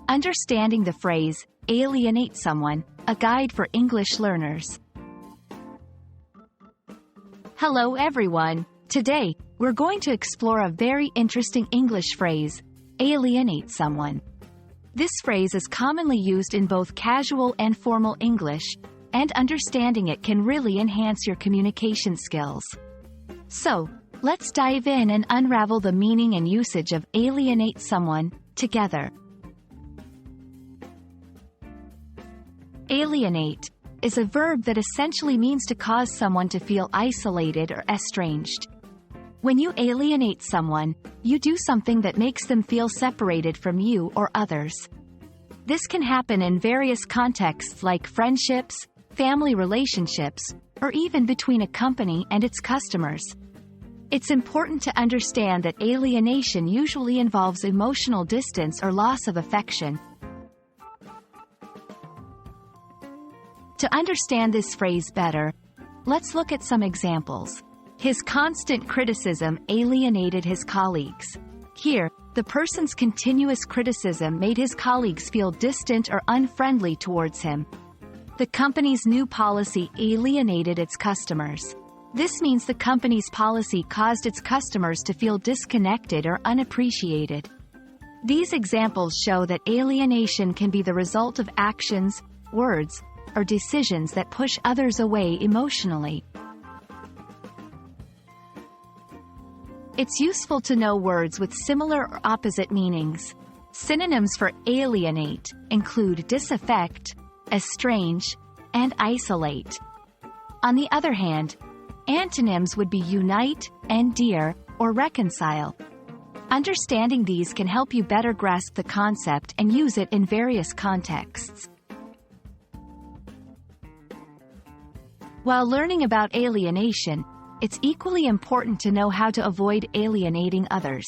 Understanding the phrase, alienate someone, a guide for English learners. Hello everyone. Today, we're going to explore a very interesting English phrase, alienate someone. This phrase is commonly used in both casual and formal English, and understanding it can really enhance your communication skills. So, let's dive in and unravel the meaning and usage of alienate someone together. Alienate is a verb that essentially means to cause someone to feel isolated or estranged. When you alienate someone, you do something that makes them feel separated from you or others. This can happen in various contexts like friendships, family relationships, or even between a company and its customers. It's important to understand that alienation usually involves emotional distance or loss of affection. To understand this phrase better, let's look at some examples. His constant criticism alienated his colleagues. Here, the person's continuous criticism made his colleagues feel distant or unfriendly towards him. The company's new policy alienated its customers. This means the company's policy caused its customers to feel disconnected or unappreciated. These examples show that alienation can be the result of actions, words, or decisions that push others away emotionally. It's useful to know words with similar or opposite meanings. Synonyms for alienate include disaffect, estrange, and isolate. On the other hand, antonyms would be unite, endear, or reconcile. Understanding these can help you better grasp the concept and use it in various contexts. While learning about alienation, it's equally important to know how to avoid alienating others.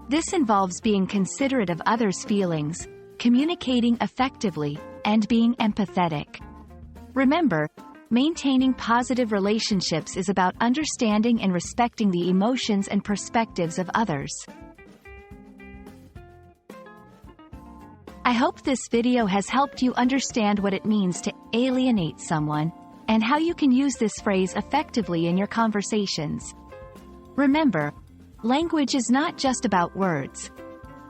This involves being considerate of others' feelings, communicating effectively, and being empathetic. Remember, maintaining positive relationships is about understanding and respecting the emotions and perspectives of others. I hope this video has helped you understand what it means to alienate someone, and how you can use this phrase effectively in your conversations. Remember, language is not just about words.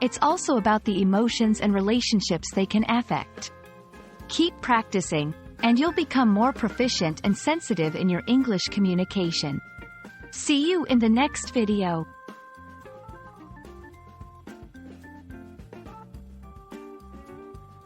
It's also about the emotions and relationships they can affect. Keep practicing, and you'll become more proficient and sensitive in your English communication. See you in the next video.